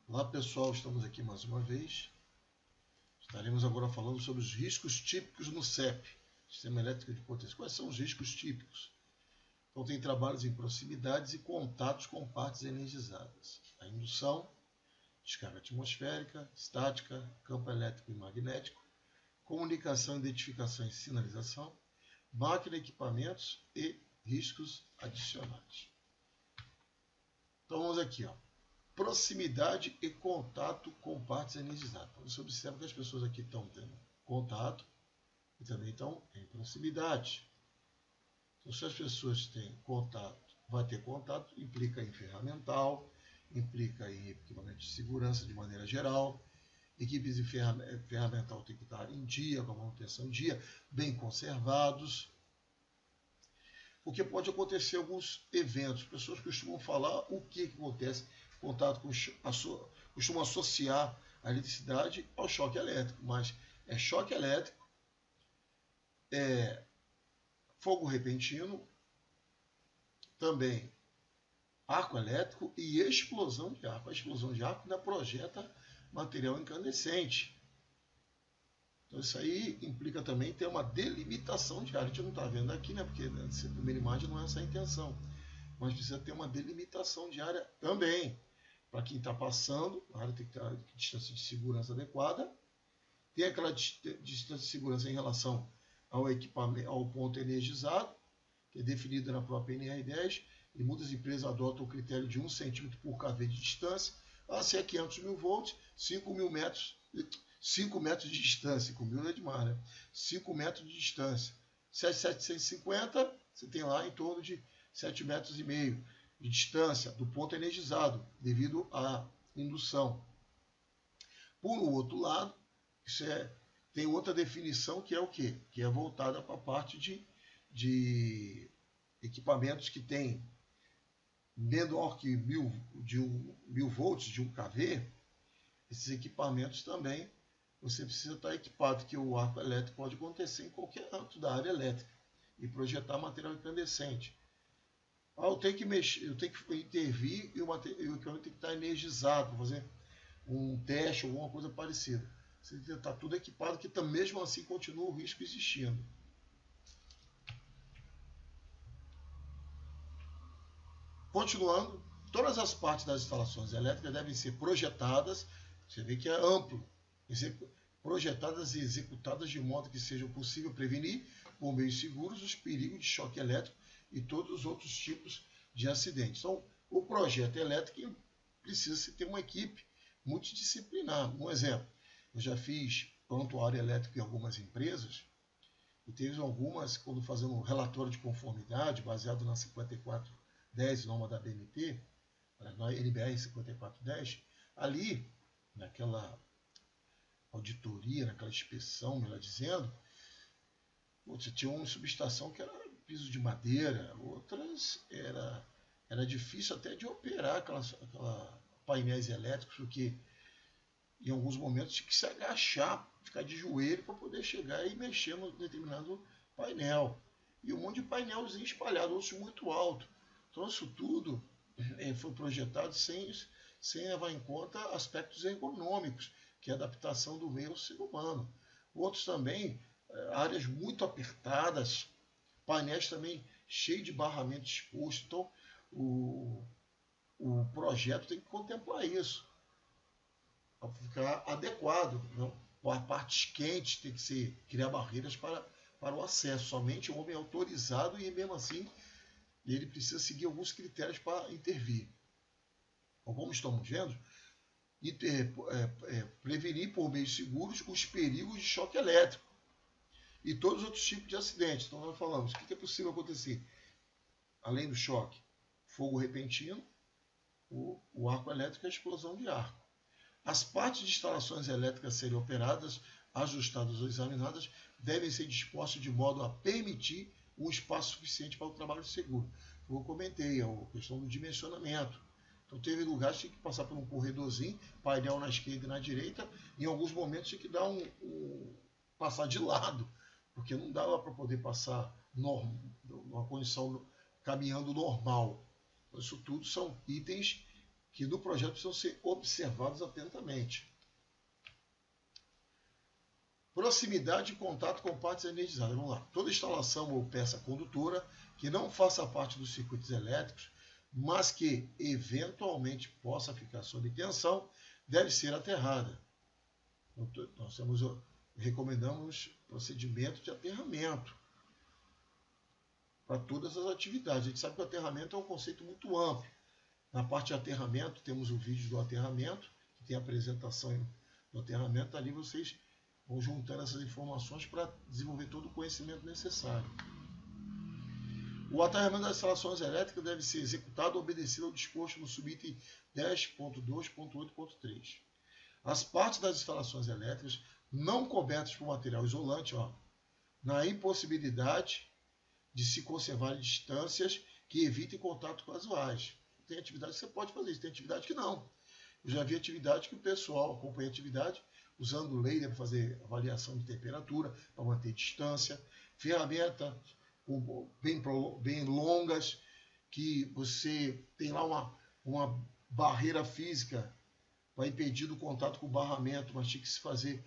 Olá pessoal, estamos aqui mais uma vez. Estaremos agora falando sobre os riscos típicos no CEP, Sistema Elétrico de Potência. Quais são os riscos típicos? Então tem trabalhos em proximidades e contatos com partes energizadas. A indução, descarga atmosférica, estática, campo elétrico e magnético, comunicação, identificação e sinalização, máquina e equipamentos e riscos adicionais. Então vamos aqui, ó. Proximidade e contato com partes energizadas. Então, você observa que as pessoas aqui estão tendo contato e também estão em proximidade. Então, se as pessoas têm contato, vai ter contato, implica em ferramental, implica em equipamento de segurança de maneira geral. Equipes de ferramental têm que estar em dia, com a manutenção em dia, bem conservados. Porque pode acontecer alguns eventos. Pessoas costumam falar o que acontece. Contato costuma associar a eletricidade ao choque elétrico, mas é choque elétrico, é fogo repentino, também arco elétrico e explosão de arco. A explosão de arco ainda projeta material incandescente. Então isso aí implica também ter uma delimitação de área. A gente não está vendo aqui, né? Porque na primeira imagem não é essa a intenção. Mas precisa ter uma delimitação de área também. Para quem está passando, a área tem que ter uma distância de segurança adequada. Tem aquela distância de segurança em relação ao equipamento, ao ponto energizado, que é definido na própria NR10, e muitas empresas adotam o critério de 1 centímetro por kV de distância. Se é 500 mil volts, 5 mil metros, 5 metros de distância, 5 mil é demais, né? 5 metros de distância. 750, você tem lá em torno de 7,5 metros de distância do ponto energizado, devido à indução. Por outro lado, tem outra definição que é o quê? Que é voltada para a parte de equipamentos que tem menor que 1000 volts, de 1 kV. Esses equipamentos também você precisa estar equipado, que o arco elétrico pode acontecer em qualquer âmbito da área elétrica e projetar material incandescente. Eu tenho que mexer, eu tenho que intervir e o equipamento tem que estar energizado para fazer um teste ou alguma coisa parecida. Você tem que estar tudo equipado, que mesmo assim continua o risco existindo. Continuando, todas as partes das instalações elétricas devem ser projetadas, você vê que é amplo, projetadas e executadas de modo que seja possível prevenir, por meios seguros, os perigos de choque elétrico e todos os outros tipos de acidentes. Então, o projeto elétrico precisa ter uma equipe multidisciplinar. Um exemplo, eu já fiz prontuário elétrico em algumas empresas, e teve algumas, quando fazendo um relatório de conformidade, baseado na 5410, norma da BNT, na NBR 5410, ali, naquela auditoria, naquela inspeção, melhor dizendo, você tinha uma subestação que era piso de madeira, outras era difícil até de operar aquela painéis elétricos, porque em alguns momentos tinha que se agachar, ficar de joelho para poder chegar e mexer no determinado painel. E um monte de painelzinho espalhado, outros muito alto. Então isso tudo foi projetado sem levar em conta aspectos ergonômicos, que é a adaptação do meio ao ser humano. Outros também, áreas muito apertadas, painéis também cheios de barramento exposto. Então, o projeto tem que contemplar isso, para ficar adequado. Não? Para partes quentes, tem que criar barreiras para o acesso. Somente o homem é autorizado e, mesmo assim, ele precisa seguir alguns critérios para intervir. Então, como estamos vendo, prevenir por meios seguros os perigos de choque elétrico e todos os outros tipos de acidentes. Então, nós falamos o que é possível acontecer, além do choque: fogo repentino, o arco elétrico e a explosão de arco. As partes de instalações elétricas a serem operadas, ajustadas ou examinadas devem ser dispostas de modo a permitir um espaço suficiente para o trabalho seguro. Como eu comentei, a questão do dimensionamento. Então, teve lugares que tinha que passar por um corredorzinho, painel na esquerda e na direita. Em alguns momentos tinha que dar passar de lado, porque não dava para poder passar numa condição caminhando normal. Isso tudo são itens que no projeto precisam ser observados atentamente. Proximidade e contato com partes energizadas. Vamos lá. Toda instalação ou peça condutora que não faça parte dos circuitos elétricos, mas que eventualmente possa ficar sob tensão, deve ser aterrada. Nós recomendamos procedimento de aterramento para todas as atividades. A gente sabe que o aterramento é um conceito muito amplo. Na parte de aterramento, temos o vídeo do aterramento, que tem a apresentação do aterramento. Ali vocês vão juntando essas informações para desenvolver todo o conhecimento necessário. O aterramento das instalações elétricas deve ser executado obedecido ao disposto no subitem 10.2.8.3. As partes das instalações elétricas não cobertas por material isolante, na impossibilidade de se conservar distâncias que evitem contato casuais. Tem atividade que você pode fazer isso, tem atividade que não. Eu já vi atividade que o pessoal acompanha a atividade usando laser para fazer avaliação de temperatura, para manter distância, ferramentas bem longas, que você tem lá uma barreira física para impedir o contato com o barramento, mas tinha que se fazer,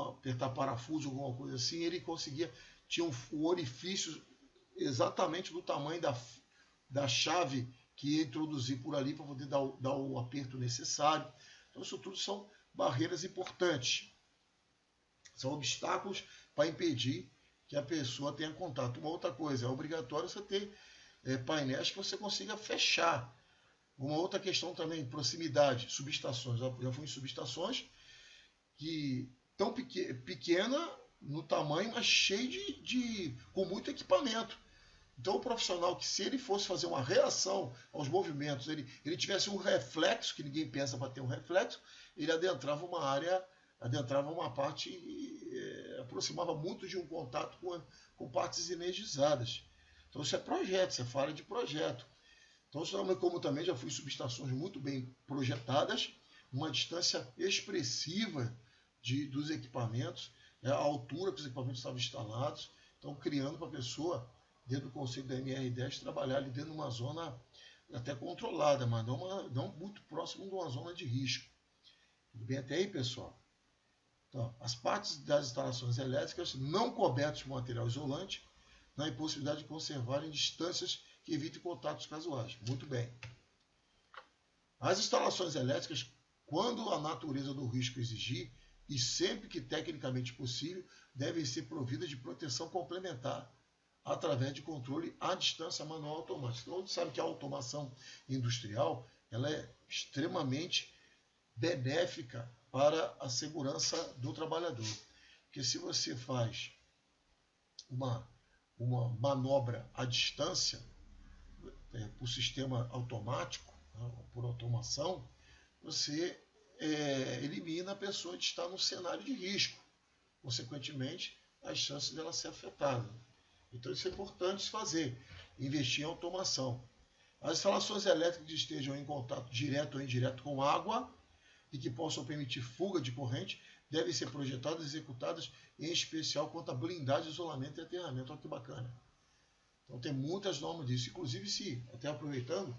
apertar parafuso, alguma coisa assim. Ele conseguia, tinha um orifício exatamente do tamanho da chave que ia introduzir por ali para poder dar o aperto necessário. Então, isso tudo são barreiras importantes. São obstáculos para impedir que a pessoa tenha contato. Uma outra coisa, é obrigatório você ter painéis que você consiga fechar. Uma outra questão também, proximidade, subestações. Já fui em subestações que tão pequena no tamanho, mas cheio com muito equipamento. Então o profissional que, se ele fosse fazer uma reação aos movimentos, ele tivesse um reflexo, que ninguém pensa para ter um reflexo, ele adentrava uma área, adentrava uma parte e aproximava muito de um contato com partes energizadas. Então isso é projeto, você fala de projeto. Então, como também já fui em subestações muito bem projetadas, uma distância expressiva dos equipamentos, a altura que os equipamentos estavam instalados, então criando para a pessoa, dentro do conceito da MR10, trabalhar ali dentro de uma zona até controlada, mas não muito próximo de uma zona de risco. Tudo bem até aí, pessoal? Então, as partes das instalações elétricas não cobertas por material isolante, na impossibilidade de conservarem distâncias que evitem contatos casuais. Muito bem. As instalações elétricas, quando a natureza do risco exigir, e sempre que tecnicamente possível, devem ser providas de proteção complementar, através de controle à distância manual automático. Então, a gente sabe que a automação industrial ela é extremamente benéfica para a segurança do trabalhador. Porque se você faz uma manobra à distância, por sistema automático, por automação, você elimina a pessoa de estar no cenário de risco. Consequentemente, as chances dela ser afetada. Então isso é importante se fazer, investir em automação. As instalações elétricas que estejam em contato direto ou indireto com água e que possam permitir fuga de corrente devem ser projetadas e executadas, em especial quanto a blindagem, isolamento e aterramento. Olha que bacana. Então tem muitas normas disso. Inclusive, até aproveitando,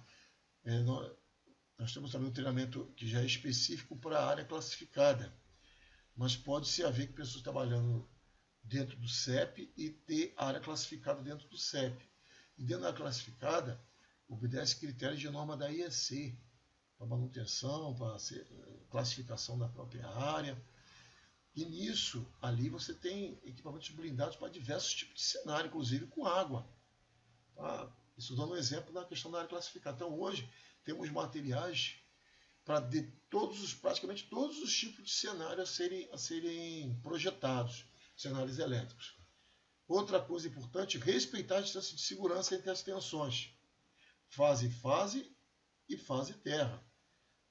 nós temos também um treinamento que já é específico para a área classificada. Mas pode-se haver que pessoas trabalhando dentro do CEP e ter área classificada dentro do CEP. E dentro da classificada, obedece critérios de norma da IEC, para manutenção, para classificação da própria área. E nisso, ali você tem equipamentos blindados para diversos tipos de cenário, inclusive com água. Tá? Isso dando um exemplo na questão da área classificada. Então hoje temos materiais para praticamente todos os tipos de cenário a serem projetados, cenários elétricos. Outra coisa importante, respeitar a distância de segurança entre as tensões. Fase e fase terra.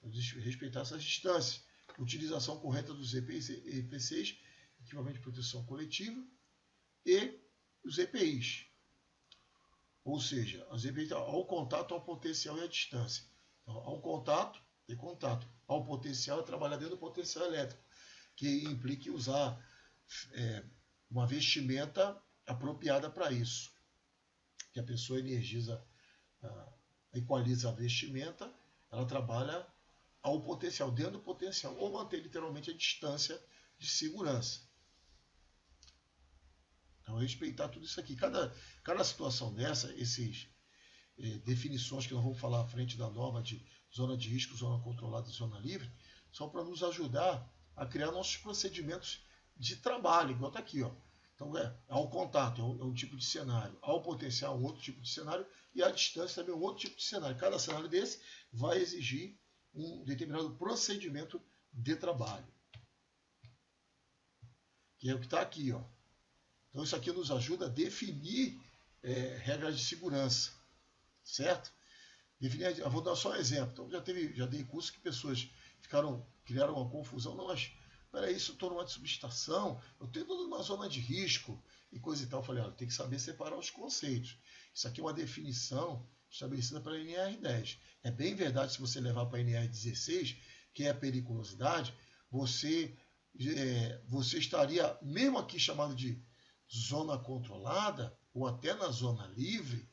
Então, respeitar essas distâncias. Utilização correta dos EPCs, equipamento de proteção coletiva, e os EPIs. Ou seja, as EPIs ao contato, ao potencial e à distância. Então, ao contato, ter contato. Ao potencial, é trabalhar dentro do potencial elétrico, que implique usar uma vestimenta apropriada para isso. Que a pessoa energiza, equaliza a vestimenta, ela trabalha ao potencial, dentro do potencial, ou manter literalmente a distância de segurança. Então, respeitar tudo isso aqui. Cada situação dessa, esses definições que nós vamos falar à frente da norma de zona de risco, zona controlada e zona livre, são para nos ajudar a criar nossos procedimentos de trabalho, igual está aqui, ó. Então, ao contato é um tipo de cenário, ao potencial um outro tipo de cenário e à distância também um outro tipo de cenário. Cada cenário desse vai exigir um determinado procedimento de trabalho, que é o que está aqui, ó. Então, isso aqui nos ajuda a definir regras de segurança, certo? Eu vou dar só um exemplo. Então, já dei curso que pessoas criaram uma confusão. Não, mas peraí, isso eu estou numa subestação, eu estou numa zona de risco e coisa e tal. Eu falei, olha, tem que saber separar os conceitos. Isso aqui é uma definição estabelecida pela NR10. É bem verdade, se você levar para a NR16, que é a periculosidade, você estaria, mesmo aqui chamado de zona controlada, ou até na zona livre,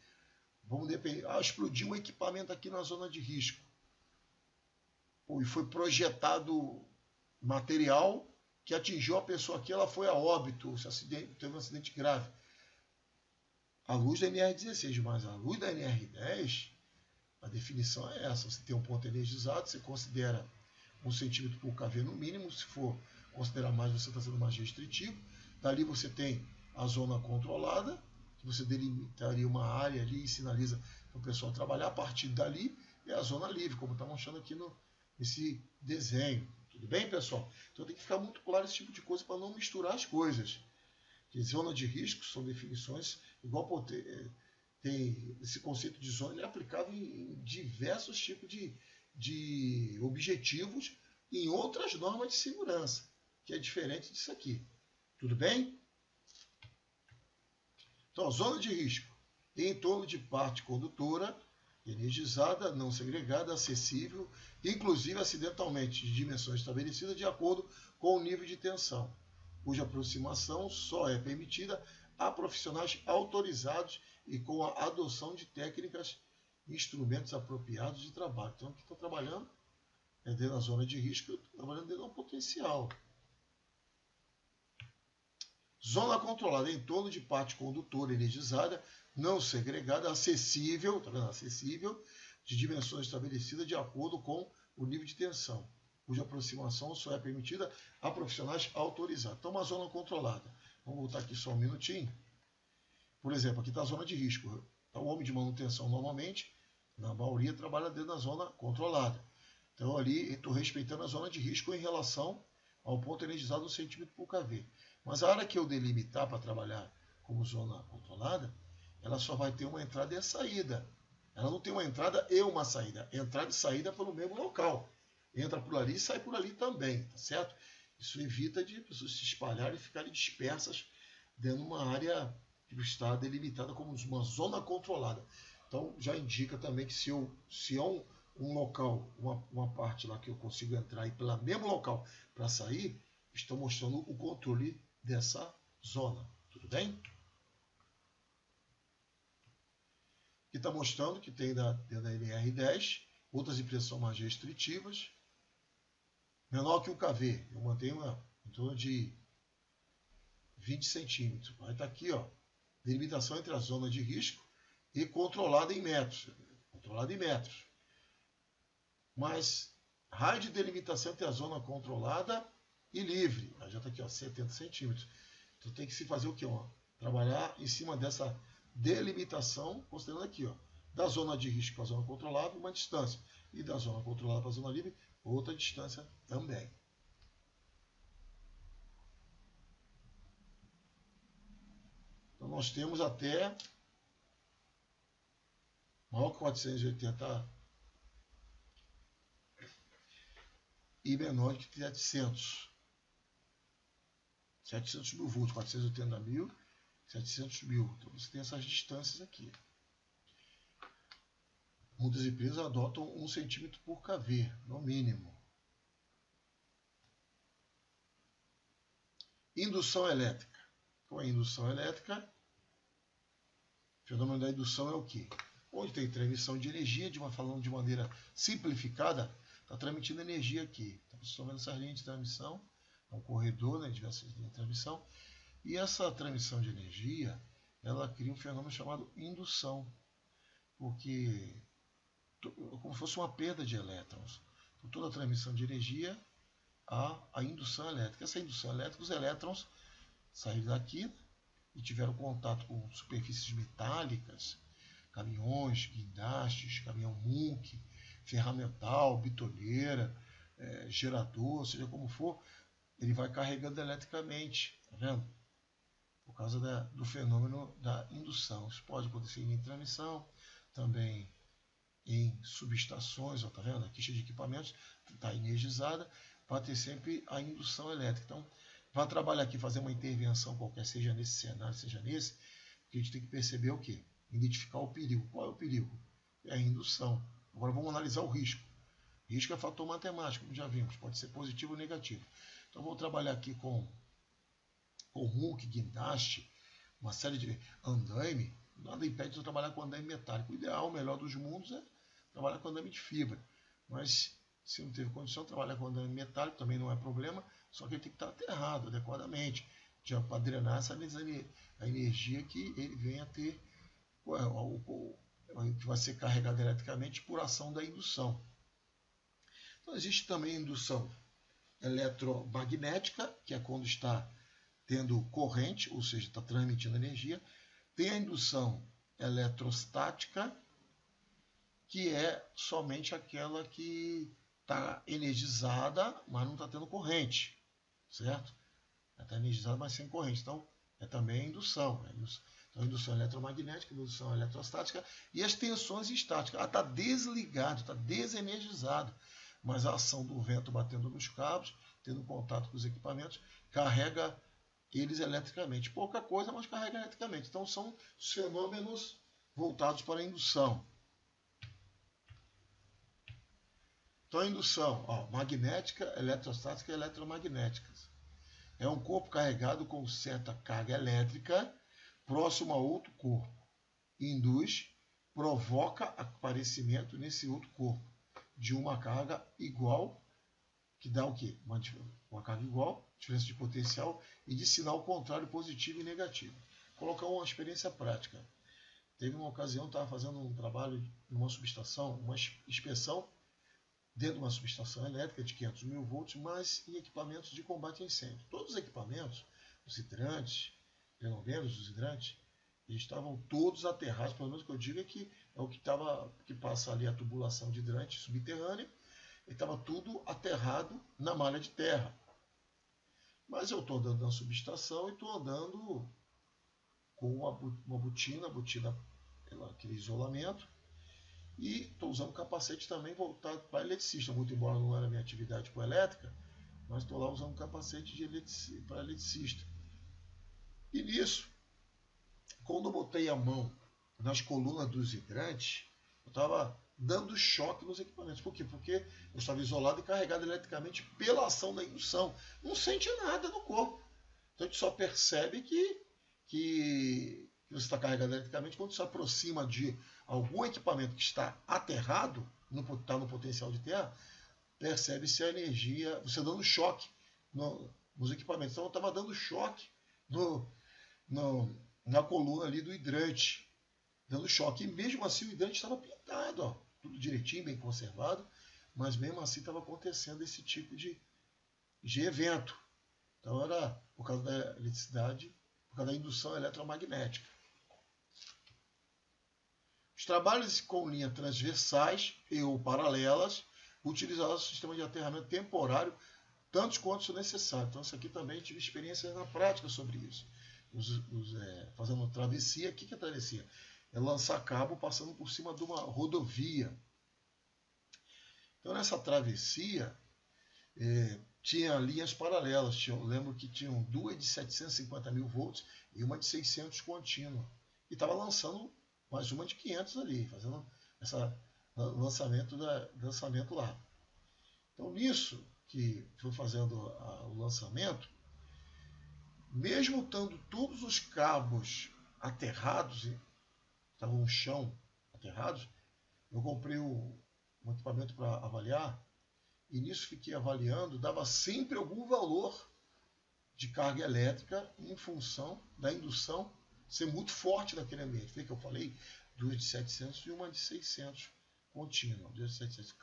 vamos depender, explodiu um equipamento aqui na zona de risco. E foi projetado material que atingiu a pessoa aqui, ela foi a óbito, teve um acidente grave. À luz da NR16, mas à luz da NR10, a definição é essa. Você tem um ponto energizado, você considera 1 centímetro por kV no mínimo, se for considerar mais, você está sendo mais restritivo. Dali você tem a zona controlada, que você delimitaria uma área ali e sinaliza para o pessoal trabalhar. A partir dali é a zona livre, como está mostrando aqui nesse desenho. Tudo bem, pessoal? Então tem que ficar muito claro esse tipo de coisa para não misturar as coisas. Que zona de risco são definições, igual tem esse conceito de zona, ele é aplicável em diversos tipos de objetivos em outras normas de segurança, que é diferente disso aqui. Tudo bem? Então, zona de risco, em torno de parte condutora, energizada, não segregada, acessível, inclusive acidentalmente, de dimensões estabelecidas de acordo com o nível de tensão, cuja aproximação só é permitida a profissionais autorizados e com a adoção de técnicas e instrumentos apropriados de trabalho. Então, aqui estou trabalhando dentro da zona de risco, eu estou trabalhando dentro do potencial. Zona controlada em torno de parte condutora energizada, não segregada, acessível, tá vendo? Acessível, de dimensões estabelecidas de acordo com o nível de tensão, cuja aproximação só é permitida a profissionais autorizados. Então, uma zona controlada. Vamos voltar aqui só um minutinho. Por exemplo, aqui está a zona de risco. Então, o homem de manutenção, normalmente, na maioria, trabalha dentro da zona controlada. Então, ali, estou respeitando a zona de risco em relação ao ponto energizado 1 centímetro por kV. Mas a área que eu delimitar para trabalhar como zona controlada, ela só vai ter uma entrada e a saída. Ela não tem uma entrada e uma saída. Entrada e saída pelo mesmo local. Entra por ali e sai por ali também, tá certo? Isso evita de pessoas se espalharem e ficarem dispersas dentro de uma área que está delimitada como uma zona controlada. Então, já indica também que se é um local, uma parte lá que eu consigo entrar e pelo mesmo local para sair, estou mostrando o controle dessa zona. Tudo bem? Aqui está mostrando que tem dentro da NR10, outras empresas são mais restritivas. Menor que o KV, eu mantenho em torno de 20 centímetros. Vai estar aqui, ó, delimitação entre a zona de risco e controlada em metros. Controlada em metros. Mas raio de delimitação entre a zona controlada e livre. Aí já está aqui, ó, 70 centímetros. Então tem que se fazer o quê? Ó? Trabalhar em cima dessa delimitação, considerando aqui, ó, da zona de risco para a zona controlada, uma distância. E da zona controlada para a zona livre, outra distância também. Então nós temos até maior que 480 e menor que 700. 700 mil volts, 480 mil, 700 mil. Então você tem essas distâncias aqui. Muitas empresas adotam 1 centímetro por kV, no mínimo. Indução elétrica. Com a indução elétrica, o fenômeno da indução é o quê? Onde tem transmissão de energia, falando de maneira simplificada, está transmitindo energia aqui. Então, vocês estão vendo essas linhas de transmissão, é um corredor, né, diversas linhas de transmissão, e essa transmissão de energia, ela cria um fenômeno chamado indução, porque como se fosse uma perda de elétrons. Então, toda a transmissão de energia há a indução elétrica. Essa indução elétrica, os elétrons saíram daqui e tiveram contato com superfícies metálicas, caminhões, guindastes, caminhão Munk, ferramental, bitoneira, gerador, seja como for, ele vai carregando eletricamente, tá vendo? Por causa do fenômeno da indução. Isso pode acontecer em transmissão, também em subestações, ó, tá vendo? A quicha de equipamentos está energizada, vai ter sempre a indução elétrica. Então, vai trabalhar aqui, fazer uma intervenção qualquer, seja nesse cenário, seja nesse, porque a gente tem que perceber o quê? Identificar o perigo. Qual é o perigo? É a indução. Agora vamos analisar o risco. Risco é fator matemático, como já vimos, pode ser positivo ou negativo. Então, vou trabalhar aqui com Munk, guindaste, uma série de andaime. Nada impede de eu trabalhar com andaime metálico. O ideal, o melhor dos mundos, é trabalhar com andaime de fibra. Mas, se não teve condição de trabalhar com andaime metálico, também não é problema, só que ele tem que estar aterrado adequadamente, para drenar a energia que ele venha a ter, que vai ser carregada eletricamente por ação da indução. Então, existe também a indução eletromagnética, que é quando está tendo corrente, ou seja, está transmitindo energia. Tem a indução eletrostática, que é somente aquela que está energizada, mas não está tendo corrente, certo? Está energizada, mas sem corrente. Então, é também indução. Então, indução eletromagnética, indução eletrostática e as tensões estáticas. Está desligado, está desenergizado, mas a ação do vento batendo nos cabos, tendo contato com os equipamentos, carrega eles eletricamente. Pouca coisa, mas carrega eletricamente. Então, são os fenômenos voltados para a indução. Então, a indução magnética, eletrostática e eletromagnética. É um corpo carregado com certa carga elétrica próximo a outro corpo. Induz, provoca aparecimento nesse outro corpo de uma carga igual, que dá o quê? Uma carga igual, diferença de potencial e de sinal contrário positivo e negativo. Vou colocar uma experiência prática. Teve uma ocasião, estava fazendo um trabalho numa subestação, uma inspeção dentro de uma subestação elétrica de 500 mil volts, mas em equipamentos de combate a incêndio. Todos os equipamentos, os hidrantes, pelo menos os hidrantes, eles estavam todos aterrados, pelo menos o que eu digo é que é o que passa ali a tubulação de hidrante subterrânea, e estava tudo aterrado na malha de terra. Mas eu estou andando na subestação e estou andando com uma botina aquele isolamento, e estou usando capacete também voltado para eletricista, muito embora não era minha atividade com elétrica, mas estou lá usando capacete para eletricista. E nisso, quando eu botei a mão nas colunas dos hidrantes, eu estava dando choque nos equipamentos. Por quê? Porque eu estava isolado e carregado eletricamente pela ação da indução. Não sente nada no corpo. Então a gente só percebe que você está carregado eletricamente quando se aproxima de algum equipamento que está aterrado, está no potencial de terra, percebe-se a energia, você dando choque nos equipamentos. Então eu estava dando choque na coluna ali do hidrante, dando choque. E mesmo assim o hidrante estava pintado, tudo direitinho, bem conservado, mas mesmo assim estava acontecendo esse tipo de evento. Então era por causa da eletricidade, por causa da indução eletromagnética. Os trabalhos com linhas transversais ou paralelas utilizaram o sistema de aterramento temporário, tantos quanto necessário. Então, isso aqui também tive experiência na prática sobre isso. Fazendo travessia. O que é travessia? É lançar cabo passando por cima de uma rodovia. Então, nessa travessia, tinha linhas paralelas. Eu lembro que tinham duas de 750 mil volts e uma de 600 contínua. E estava lançando mais uma de 500 ali, fazendo esse lançamento lá. Então, nisso que foi fazendo o lançamento, mesmo estando todos os cabos aterrados, estavam no chão aterrados, eu comprei um equipamento para avaliar, e nisso fiquei avaliando, dava sempre algum valor de carga elétrica em função da indução ser muito forte naquele ambiente. Foi que eu falei, duas de 700 e uma de 600 contínua. Duas de 700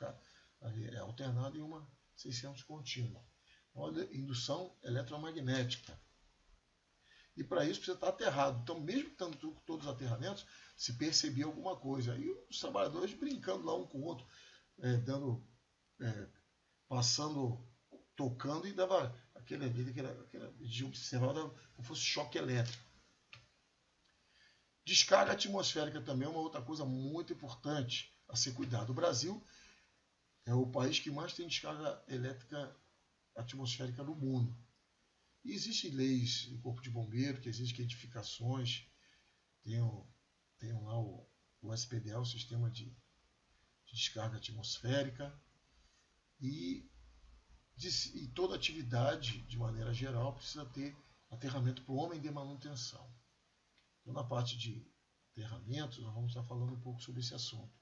alternada e uma 600 contínua. Olha, indução eletromagnética. E para isso precisa estar aterrado. Então, mesmo estando todos os aterramentos, se percebia alguma coisa. E os trabalhadores brincando lá um com o outro, passando, tocando, e dava aquele de observar como fosse choque elétrico. Descarga atmosférica também é uma outra coisa muito importante a ser cuidado. O Brasil é o país que mais tem descarga elétrica atmosférica no mundo. E existem leis do Corpo de Bombeiro, que existem edificações, tem lá o SPDA, o Sistema de Descarga Atmosférica, e toda atividade, de maneira geral, precisa ter aterramento para o homem de manutenção. Então, na parte de aterramentos, nós vamos estar falando um pouco sobre esse assunto.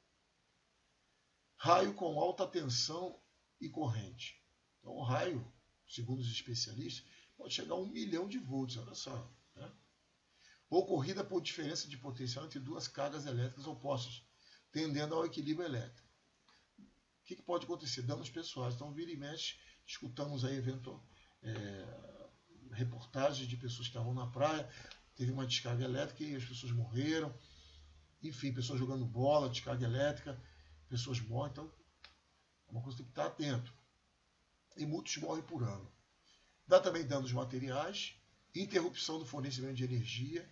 Raio com alta tensão e corrente. Então, o raio, segundo os especialistas, pode chegar a 1 milhão de volts, olha só. Né? Ocorrida por diferença de potencial entre duas cargas elétricas opostas, tendendo ao equilíbrio elétrico. O que pode acontecer? Danos pessoais. Então, vira e mexe, escutamos aí reportagens de pessoas que estavam na praia, teve uma descarga elétrica e as pessoas morreram. Enfim, pessoas jogando bola, descarga elétrica, pessoas morrem. Então, é uma coisa que tem que estar atento. E muitos morrem por ano. Dá também danos materiais, interrupção do fornecimento de energia,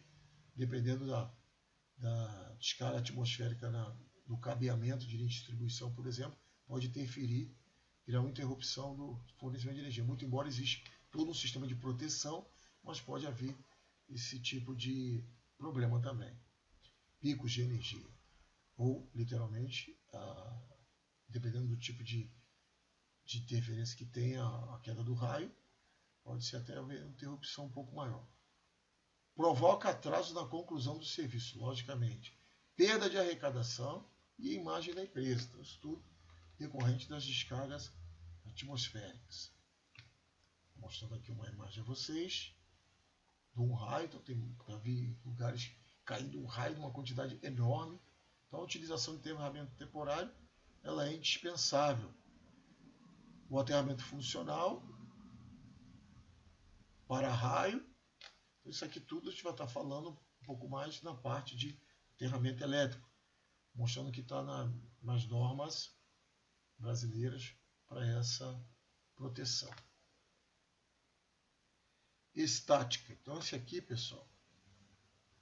dependendo da descarga atmosférica do cabeamento de linha de distribuição, por exemplo, pode interferir, criar uma interrupção do fornecimento de energia. Muito embora exista todo um sistema de proteção, mas pode haver esse tipo de problema também. Picos de energia. Ou, literalmente, dependendo do tipo de interferência que tenha a queda do raio, pode ser até haver uma interrupção um pouco maior. Provoca atraso na conclusão do serviço, logicamente. Perda de arrecadação e imagem da empresa. Então, isso tudo decorrente das descargas atmosféricas. Vou mostrando aqui uma imagem a vocês de um raio. Então, já vi lugares caindo um raio de uma quantidade enorme. Então, a utilização de aterramento temporário ela é indispensável. O aterramento funcional para raio. Isso aqui tudo a gente vai estar falando um pouco mais na parte de aterramento elétrico, mostrando que está nas normas brasileiras para essa proteção. Estática. Então, esse aqui, pessoal,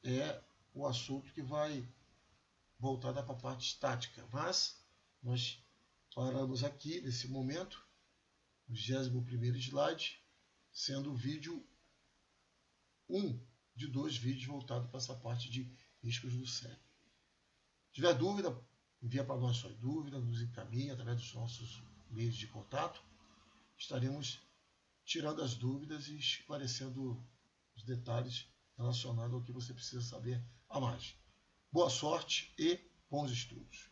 é o assunto que vai voltar para a parte estática. Mas nós paramos aqui nesse momento, no 21º slide, sendo o vídeo 1 de 2 vídeos voltados para essa parte de riscos do cérebro. Se tiver dúvida, envia para nós sua dúvida, nos encaminha através dos nossos meios de contato. Estaremos tirando as dúvidas e esclarecendo os detalhes relacionados ao que você precisa saber a mais. Boa sorte e bons estudos!